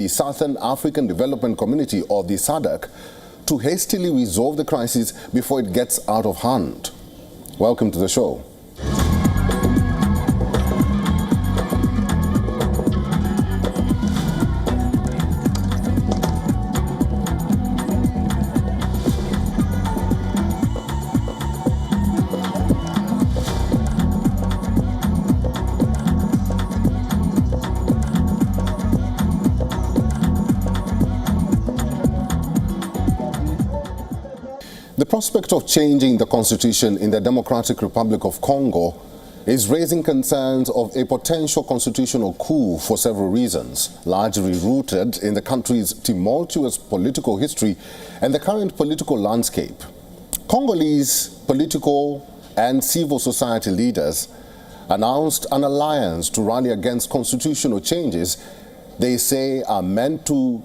the Southern African Development Community, or the SADC, to hastily resolve the crisis before it gets out of hand. Welcome to the show. The prospect of changing the constitution in the Democratic Republic of Congo is raising concerns of a potential constitutional coup for several reasons, largely rooted in the country's tumultuous political history and the current political landscape. Congolese political and civil society leaders announced an alliance to rally against constitutional changes they say are meant to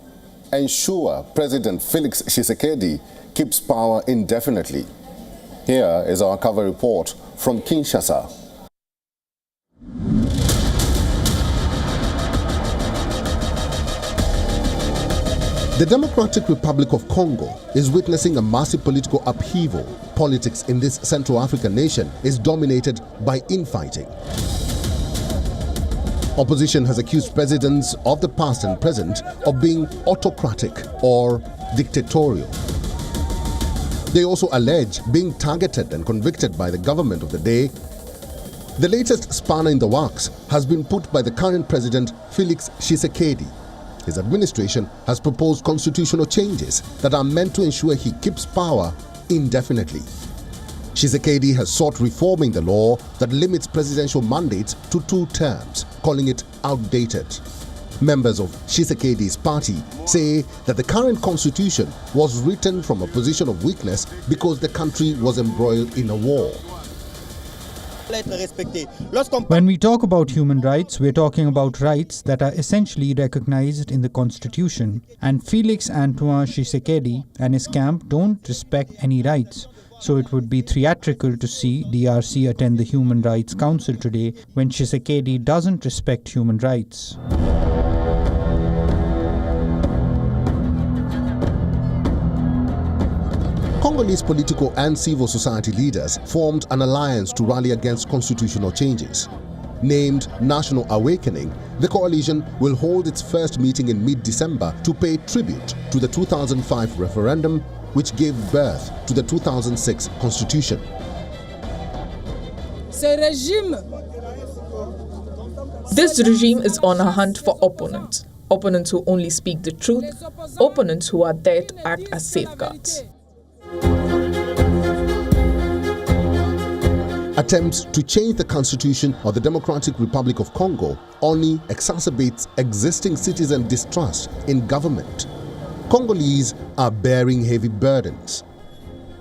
ensure President Felix Tshisekedi keeps power indefinitely. Here is our cover report from Kinshasa. The Democratic Republic of Congo is witnessing a massive political upheaval. Politics in this Central African nation is dominated by infighting. Opposition has accused presidents of the past and present of being autocratic or dictatorial. They also allege being targeted and convicted by the government of the day. The latest spanner in the works has been put by the current president, Felix Tshisekedi. His administration has proposed constitutional changes that are meant to ensure he keeps power indefinitely. Tshisekedi has sought reforming the law that limits presidential mandates to 2 terms, calling it outdated. Members of Tshisekedi's party say that the current constitution was written from a position of weakness because the country was embroiled in a war. When we talk about human rights, we're talking about rights that are essentially recognized in the constitution. And Felix Antoine Tshisekedi and his camp don't respect any rights. So it would be theatrical to see DRC attend the Human Rights Council today when Tshisekedi doesn't respect human rights. Congolese political and civil society leaders formed an alliance to rally against constitutional changes. Named National Awakening, the coalition will hold its first meeting in mid-December to pay tribute to the 2005 referendum, which gave birth to the 2006 constitution. This regime is on a hunt for opponents. Opponents who only speak the truth, opponents who are there to act as safeguards. Attempts to change the constitution of the Democratic Republic of Congo only exacerbates existing citizen distrust in government. Congolese are bearing heavy burdens.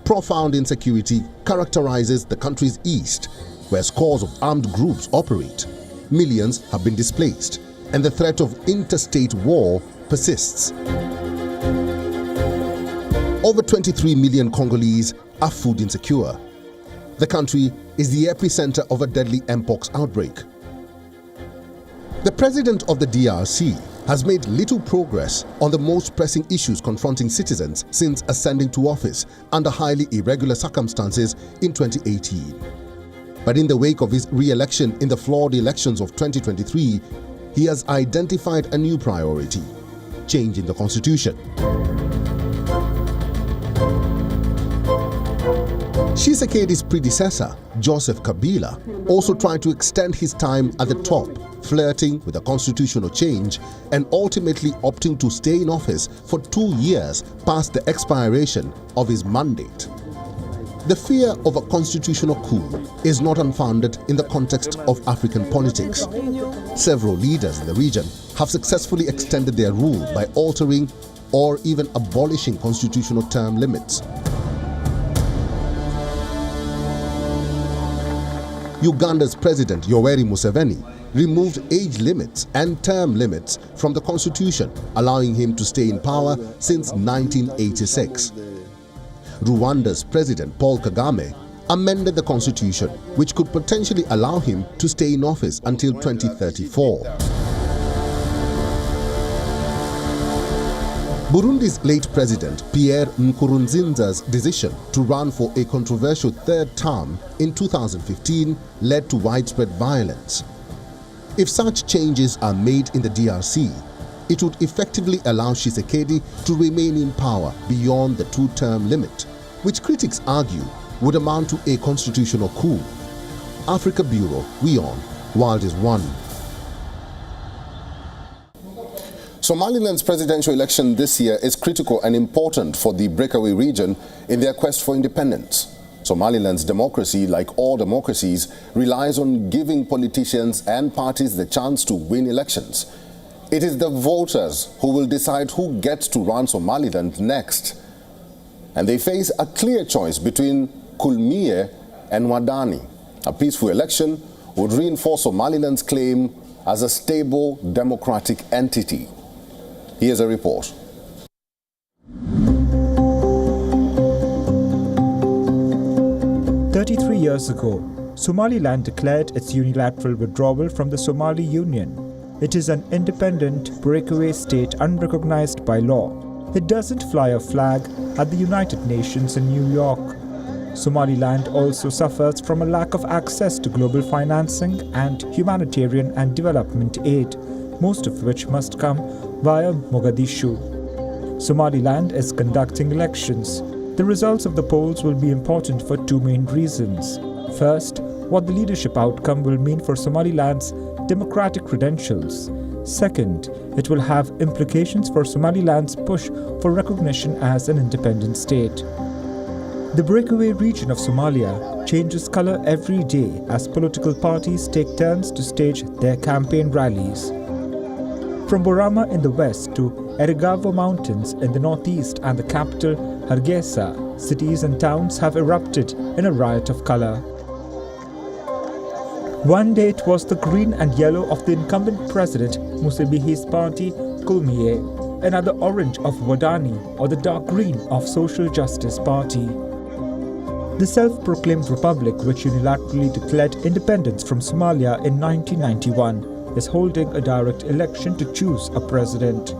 Profound insecurity characterizes the country's east, where scores of armed groups operate. Millions have been displaced, and the threat of interstate war persists. Over 23 million Congolese are food insecure. The country is the epicenter of a deadly mpox outbreak. The president of the DRC has made little progress on the most pressing issues confronting citizens since ascending to office under highly irregular circumstances in 2018. But in the wake of his re-election in the flawed elections of 2023, he has identified a new priority: changing the constitution. Tshisekedi's predecessor, Joseph Kabila, also tried to extend his time at the top, flirting with a constitutional change and ultimately opting to stay in office for 2 years past the expiration of his mandate. The fear of a constitutional coup is not unfounded in the context of African politics. Several leaders in the region have successfully extended their rule by altering or even abolishing constitutional term limits. Uganda's President Yoweri Museveni removed age limits and term limits from the constitution, allowing him to stay in power since 1986. Rwanda's President Paul Kagame amended the constitution, which could potentially allow him to stay in office until 2034. Burundi's late president Pierre Nkurunziza's decision to run for a controversial third term in 2015 led to widespread violence. If such changes are made in the DRC, it would effectively allow Tshisekedi to remain in power beyond the two-term limit, which critics argue would amount to a constitutional coup. Africa Bureau, WION, World is One. Somaliland's presidential election this year is critical and important for the breakaway region in their quest for independence. Somaliland's democracy, like all democracies, relies on giving politicians and parties the chance to win elections. It is the voters who will decide who gets to run Somaliland next. And they face a clear choice between Kulmiye and Wadani. A peaceful election would reinforce Somaliland's claim as a stable democratic entity. Here's a report. "33 years ago, Somaliland declared its unilateral withdrawal from the Somali Union. It is an independent breakaway state unrecognized by law. It doesn't fly a flag at the United Nations in New York. Somaliland also suffers from a lack of access to global financing and humanitarian and development aid, most of which must come via Mogadishu. Somaliland is conducting elections. The results of the polls will be important for two main reasons. First, what the leadership outcome will mean for Somaliland's democratic credentials. Second, it will have implications for Somaliland's push for recognition as an independent state. The breakaway region of Somalia changes color every day as political parties take turns to stage their campaign rallies. From Borama in the west to Erigavo Mountains in the northeast and the capital, Hargeisa, cities and towns have erupted in a riot of color. One day it was the green and yellow of the incumbent president Musebihi's party, Kulmiye, another orange of Wadani, or the dark green of Social Justice Party. The self-proclaimed republic, which unilaterally declared independence from Somalia in 1991, is holding a direct election to choose a president.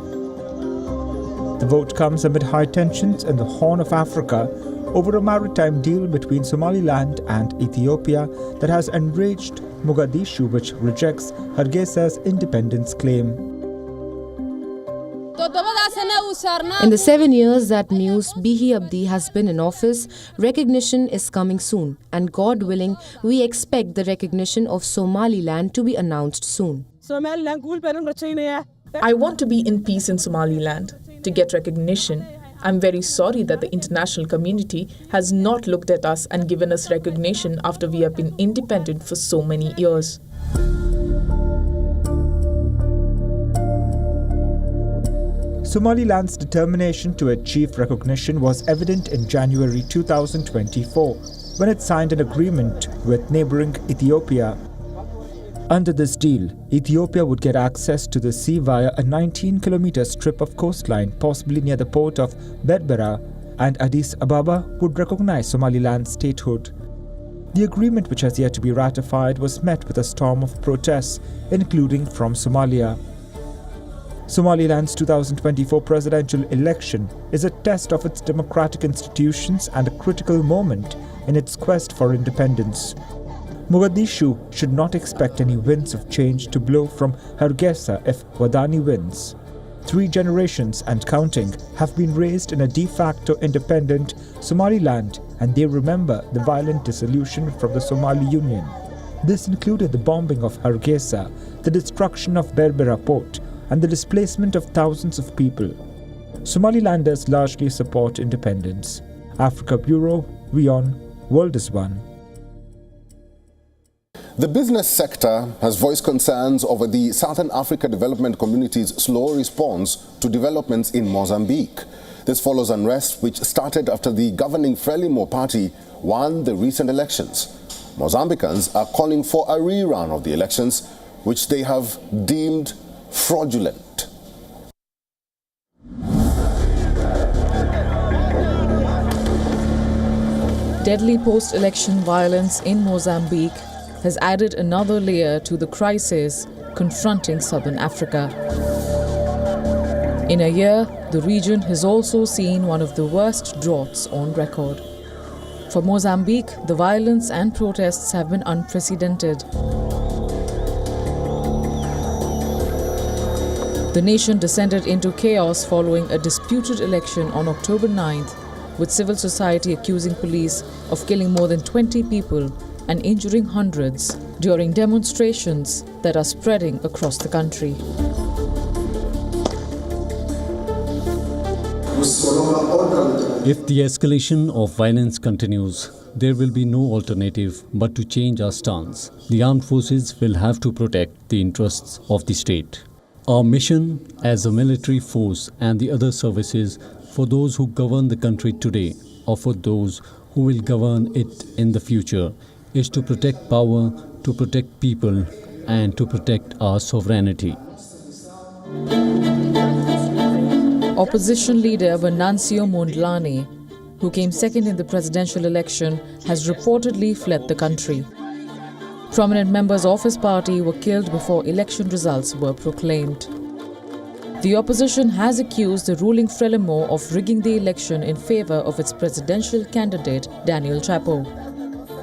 The vote comes amid high tensions in the Horn of Africa over a maritime deal between Somaliland and Ethiopia that has enraged Mogadishu, which rejects Hargeisa's independence claim. In the 7 years that Mus Bihi Abdi has been in office, recognition is coming soon, and God willing, we expect the recognition of Somaliland to be announced soon. I want to be in peace in Somaliland. To get recognition, I'm very sorry that the international community has not looked at us and given us recognition after we have been independent for so many years. Somaliland's determination to achieve recognition was evident in January 2024, when it signed an agreement with neighboring Ethiopia. Under this deal, Ethiopia would get access to the sea via a 19-kilometer strip of coastline, possibly near the port of Berbera, and Addis Ababa would recognize Somaliland's statehood. The agreement, which has yet to be ratified, was met with a storm of protests, including from Somalia. Somaliland's 2024 presidential election is a test of its democratic institutions and a critical moment in its quest for independence. Mogadishu should not expect any winds of change to blow from Hargeisa if Wadani wins. 3 generations and counting have been raised in a de facto independent Somaliland, and they remember the violent dissolution from the Somali Union. This included the bombing of Hargeisa, the destruction of Berbera port, and the displacement of thousands of people. Somalilanders largely support independence. Africa Bureau, WION, World is One. The business sector has voiced concerns over the Southern Africa Development Community's slow response to developments in Mozambique. This follows unrest which started after the governing Frelimo party won the recent elections. Mozambicans are calling for a rerun of the elections, which they have deemed fraudulent. Deadly post-election violence in Mozambique has added another layer to the crisis confronting southern Africa. In a year, the region has also seen one of the worst droughts on record. For Mozambique, the violence and protests have been unprecedented. The nation descended into chaos following a disputed election on October 9th, with civil society accusing police of killing more than 20 people and injuring hundreds during demonstrations that are spreading across the country. If the escalation of violence continues, there will be no alternative but to change our stance. The armed forces will have to protect the interests of the state. Our mission as a military force and the other services for those who govern the country today or for those who will govern it in the future is to protect power, to protect people, and to protect our sovereignty. Opposition leader Venancio Mondlane, who came second in the presidential election, has reportedly fled the country. Prominent members of his party were killed before election results were proclaimed. The opposition has accused the ruling Frelimo of rigging the election in favor of its presidential candidate Daniel Chapo,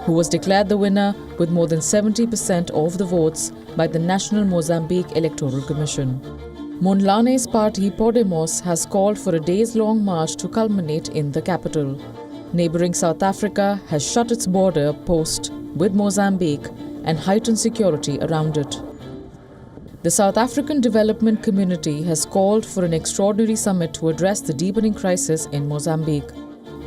who was declared the winner with more than 70% of the votes by the National Mozambique Electoral Commission. Mondlane's party Podemos has called for a days-long march to culminate in the capital. Neighboring South Africa has shut its border post with Mozambique and heightened security around it. The South African Development Community has called for an extraordinary summit to address the deepening crisis in Mozambique.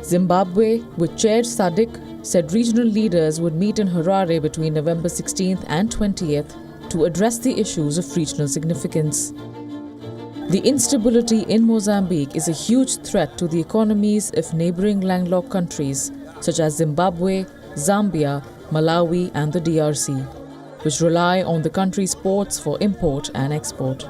Zimbabwe, which chaired SADC, said regional leaders would meet in Harare between November 16th and 20th to address the issues of regional significance. The instability in Mozambique is a huge threat to the economies of neighboring landlocked countries such as Zimbabwe, Zambia, Malawi and the DRC, which rely on the country's ports for import and export.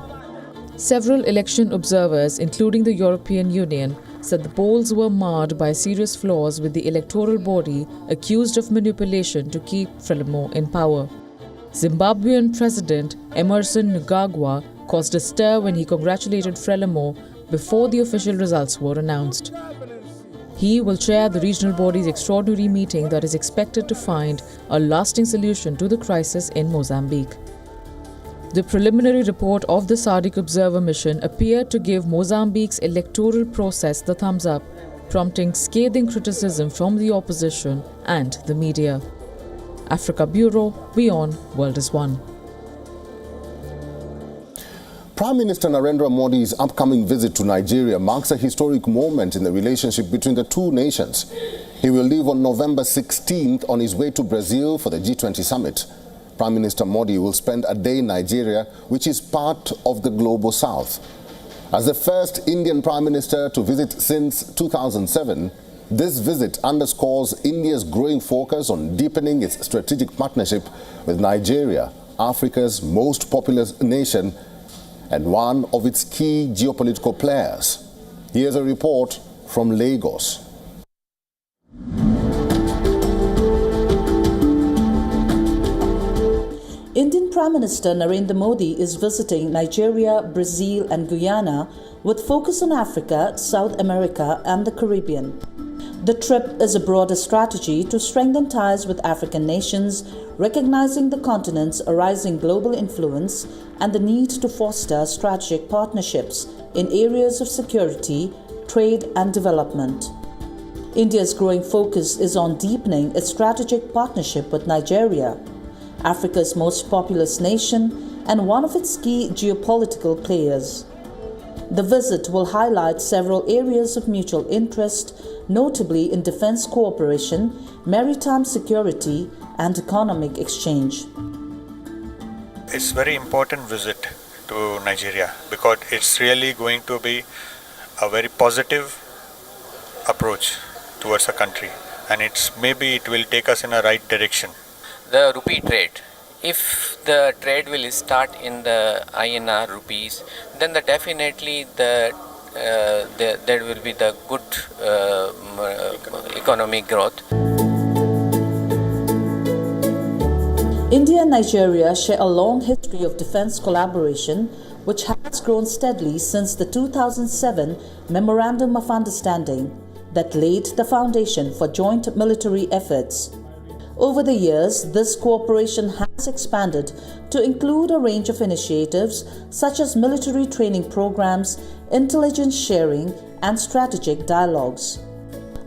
Several election observers, including the European Union, said the polls were marred by serious flaws with the electoral body accused of manipulation to keep Frelimo in power. Zimbabwean President Emerson Mnangagwa caused a stir when he congratulated Frelimo before the official results were announced. He will chair the regional body's extraordinary meeting that is expected to find a lasting solution to the crisis in Mozambique. The preliminary report of the SADC Observer Mission appeared to give Mozambique's electoral process the thumbs up, prompting scathing criticism from the opposition and the media. Africa Bureau, WION World is One. Prime Minister Narendra Modi's upcoming visit to Nigeria marks a historic moment in the relationship between the two nations. He will leave on November 16th on his way to Brazil for the G20 summit. Prime Minister Modi will spend a day in Nigeria, which is part of the global south. As the first Indian Prime Minister to visit since 2007, this visit underscores India's growing focus on deepening its strategic partnership with Nigeria, Africa's most populous nation and one of its key geopolitical players. Here's a report from Lagos. Indian Prime Minister Narendra Modi is visiting Nigeria, Brazil and Guyana with focus on Africa, South America and the Caribbean. The trip is a broader strategy to strengthen ties with African nations, recognizing the continent's rising global influence and the need to foster strategic partnerships in areas of security, trade and development. India's growing focus is on deepening its strategic partnership with Nigeria, Africa's most populous nation and one of its key geopolitical players. The visit will highlight several areas of mutual interest, notably in defense cooperation, maritime security and economic exchange. It's a very important visit to Nigeria because it's really going to be a very positive approach towards a country, and maybe it will take us in a right direction. The rupee trade. If the trade will start in the INR rupees, then definitely there will be the good economic growth. India and Nigeria share a long history of defense collaboration, which has grown steadily since the 2007 Memorandum of Understanding that laid the foundation for joint military efforts. Over the years, this cooperation has expanded to include a range of initiatives such as military training programs, intelligence sharing, and strategic dialogues.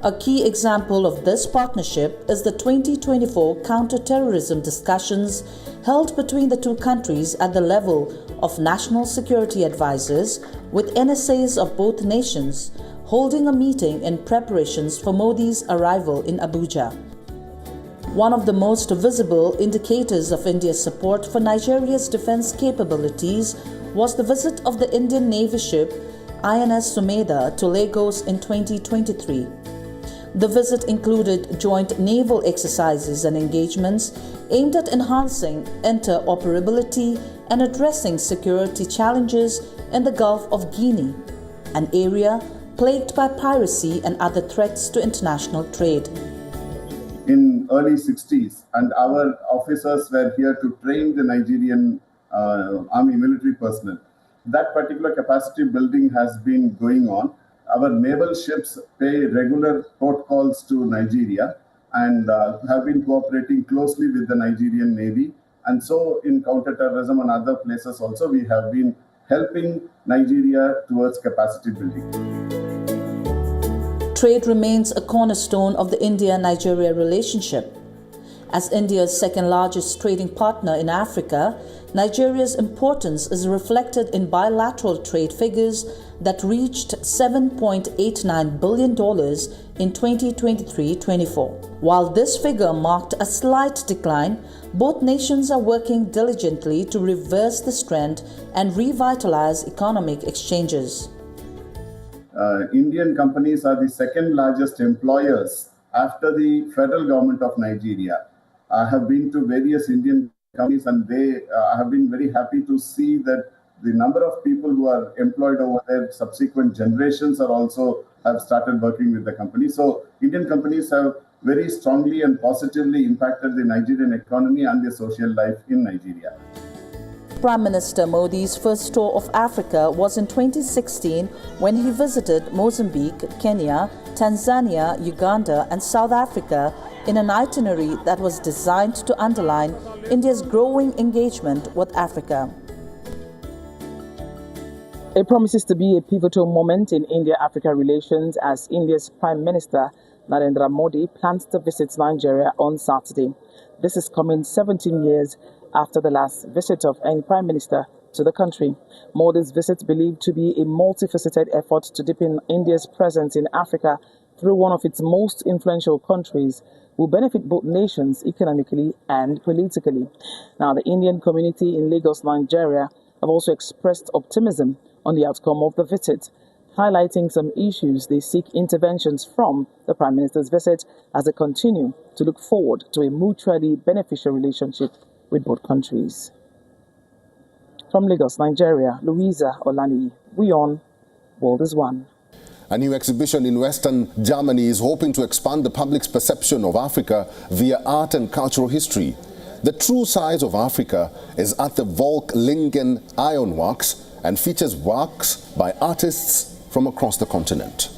A key example of this partnership is the 2024 counter-terrorism discussions held between the two countries at the level of national security advisors, with NSAs of both nations holding a meeting in preparations for Modi's arrival in Abuja. One of the most visible indicators of India's support for Nigeria's defense capabilities was the visit of the Indian Navy ship INS Sumedha to Lagos in 2023. The visit included joint naval exercises and engagements aimed at enhancing interoperability and addressing security challenges in the Gulf of Guinea, an area plagued by piracy and other threats to international trade. In early 60s, and our officers were here to train the Nigerian army military personnel. That particular capacity building has been going on. Our naval ships pay regular port calls to Nigeria and have been cooperating closely with the Nigerian Navy. And so in counterterrorism and other places also, we have been helping Nigeria towards capacity building. Trade remains a cornerstone of the India-Nigeria relationship. As India's second largest trading partner in Africa, Nigeria's importance is reflected in bilateral trade figures that reached $7.89 billion in 2023-24. While this figure marked a slight decline, both nations are working diligently to reverse this trend and revitalize economic exchanges. Indian companies are the second largest employers after the federal government of Nigeria. I have been to various Indian companies and they have been very happy to see that the number of people who are employed over there, subsequent generations are also have started working with the company. So Indian companies have very strongly and positively impacted the Nigerian economy and the social life in Nigeria. Prime Minister Modi's first tour of Africa was in 2016 when he visited Mozambique, Kenya, Tanzania, Uganda, and South Africa in an itinerary that was designed to underline India's growing engagement with Africa. It promises to be a pivotal moment in India-Africa relations as India's Prime Minister Narendra Modi plans to visit Nigeria on Saturday. This is coming 17 years after the last visit of any Prime Minister to the country. Modi's visit, believed to be a multifaceted effort to deepen India's presence in Africa through one of its most influential countries, will benefit both nations economically and politically. Now, the Indian community in Lagos, Nigeria, have also expressed optimism on the outcome of the visit, highlighting some issues they seek interventions from the Prime Minister's visit as they continue to look forward to a mutually beneficial relationship with both countries. From Lagos, Nigeria, Louisa Olani, WION, World is One. A new exhibition in Western Germany is hoping to expand the public's perception of Africa via art and cultural history. The true size of Africa is at the Volklingen Ironworks and features works by artists from across the continent.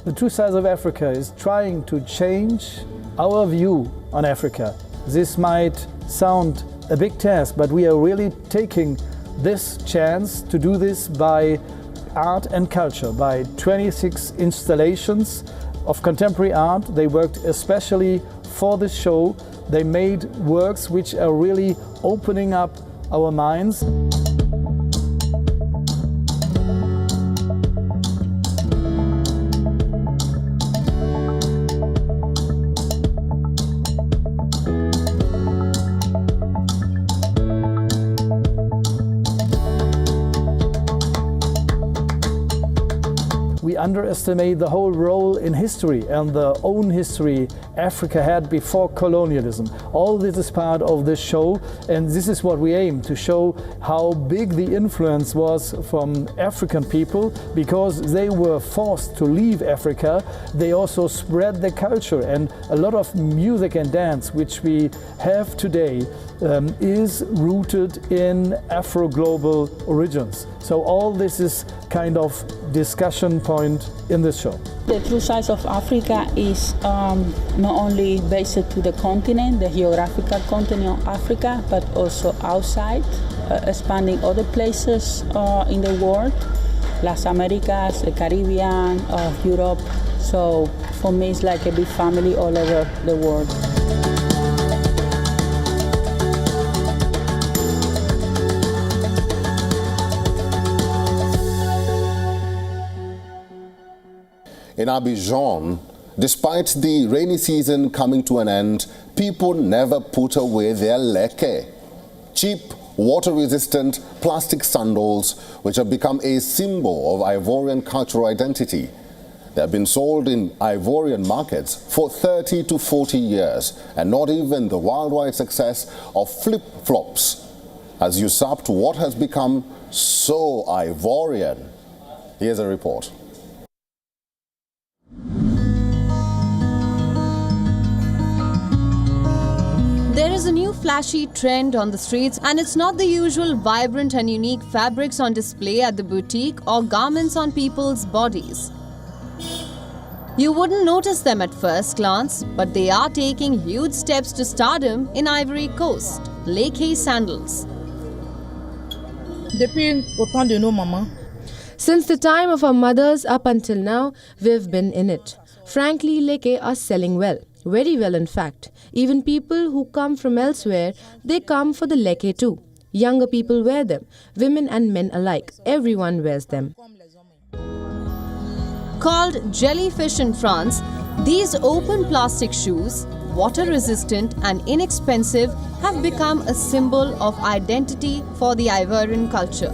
The true size of Africa is trying to change our view on Africa. This might sound a big task, but we are really taking this chance to do this by art and culture, by 26 installations of contemporary art. They worked especially for this show. They made works which are really opening up our minds. We underestimate the whole role in history and the own history Africa had before colonialism. All this is part of this show, and this is what we aim to show, how big the influence was from African people. Because they were forced to leave Africa, they also spread their culture, and a lot of music and dance which we have today is rooted in Afro-global origins. So all this is kind of discussion point in this show. The true size of Africa is not only based to the continent, the geographical continent of Africa, but also outside, expanding other places in the world, Las Americas, the Caribbean, Europe. So for me, it's like a big family all over the world. In Abidjan, despite the rainy season coming to an end, people never put away their leke, cheap, water-resistant plastic sandals which have become a symbol of Ivorian cultural identity. They have been sold in Ivorian markets for 30 to 40 years, and not even the worldwide success of flip-flops has usurped what has become so Ivorian. Here's a report. There is a new flashy trend on the streets, and it's not the usual vibrant and unique fabrics on display at the boutique or garments on people's bodies. You wouldn't notice them at first glance, but they are taking huge steps to stardom in Ivory Coast. Leke sandals. Since the time of our mothers up until now, we've been in it. Frankly, leke are selling well. Very well, in fact. Even people who come from elsewhere, they come for the leke too. Younger people wear them, women and men alike. Everyone wears them. Called jellyfish in France, these open plastic shoes, water-resistant and inexpensive, have become a symbol of identity for the Ivorian culture.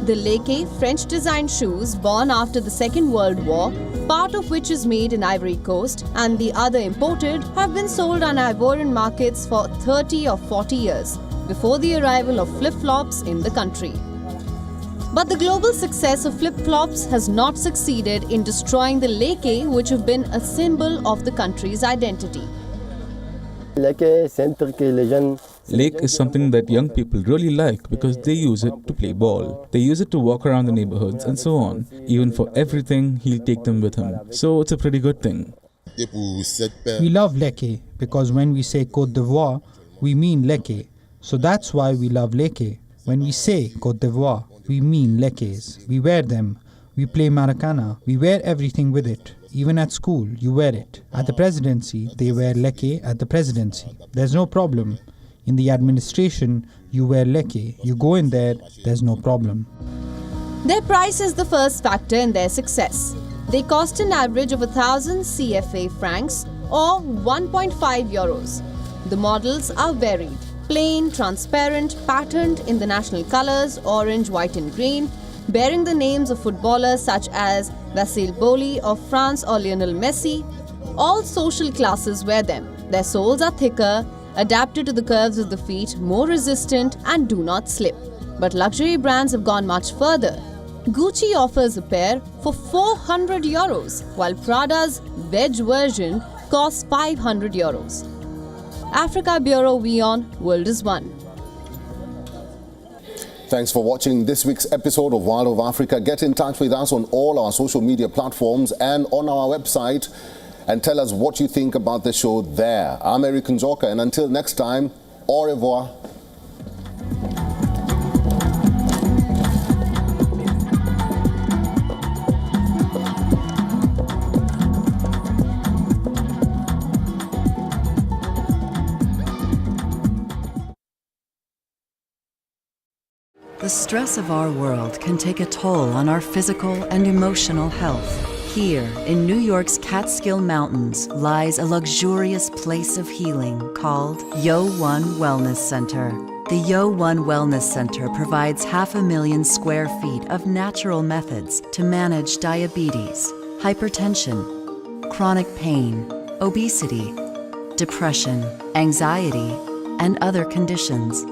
The Leke French-designed shoes born after the Second World War, part of which is made in Ivory Coast and the other imported, have been sold on Ivorian markets for 30 or 40 years, before the arrival of flip-flops in the country. But the global success of flip-flops has not succeeded in destroying the Leke, which have been a symbol of the country's identity. Leke is something that young people really like because they use it to play ball. They use it to walk around the neighborhoods and so on. Even for everything, he'll take them with him. So it's a pretty good thing. We love Leke because when we say Côte d'Ivoire, we mean Leke. So that's why we love Leke. When we say Côte d'Ivoire, we mean Lekes. We wear them. We play Maracana. We wear everything with it. Even at school, you wear it. At the presidency, they wear Leke at the presidency. There's no problem. In the administration, you wear Leke. You go in there, there's no problem. Their price is the first factor in their success. They cost an average of 1,000 CFA francs or 1.5 euros. The models are varied. Plain, transparent, patterned in the national colors, orange, white and green, bearing the names of footballers such as Vasile Boli of France or Lionel Messi. All social classes wear them. Their soles are thicker, adapted to the curves of the feet, more resistant and do not slip. But luxury brands have gone much further. Gucci offers a pair for 400 euros, while Prada's veg version costs 500 euros. Africa Bureau WION World is One. Thanks for watching this week's episode of World of Africa. Get in touch with us on all our social media platforms and on our website and tell us what you think about the show there. I'm Erik Njoka, and until next time, au revoir. The stress of our world can take a toll on our physical and emotional health. Here, in New York's Catskill Mountains, lies a luxurious place of healing called WION Wellness Center. The WION Wellness Center provides 500,000 square feet of natural methods to manage diabetes, hypertension, chronic pain, obesity, depression, anxiety, and other conditions.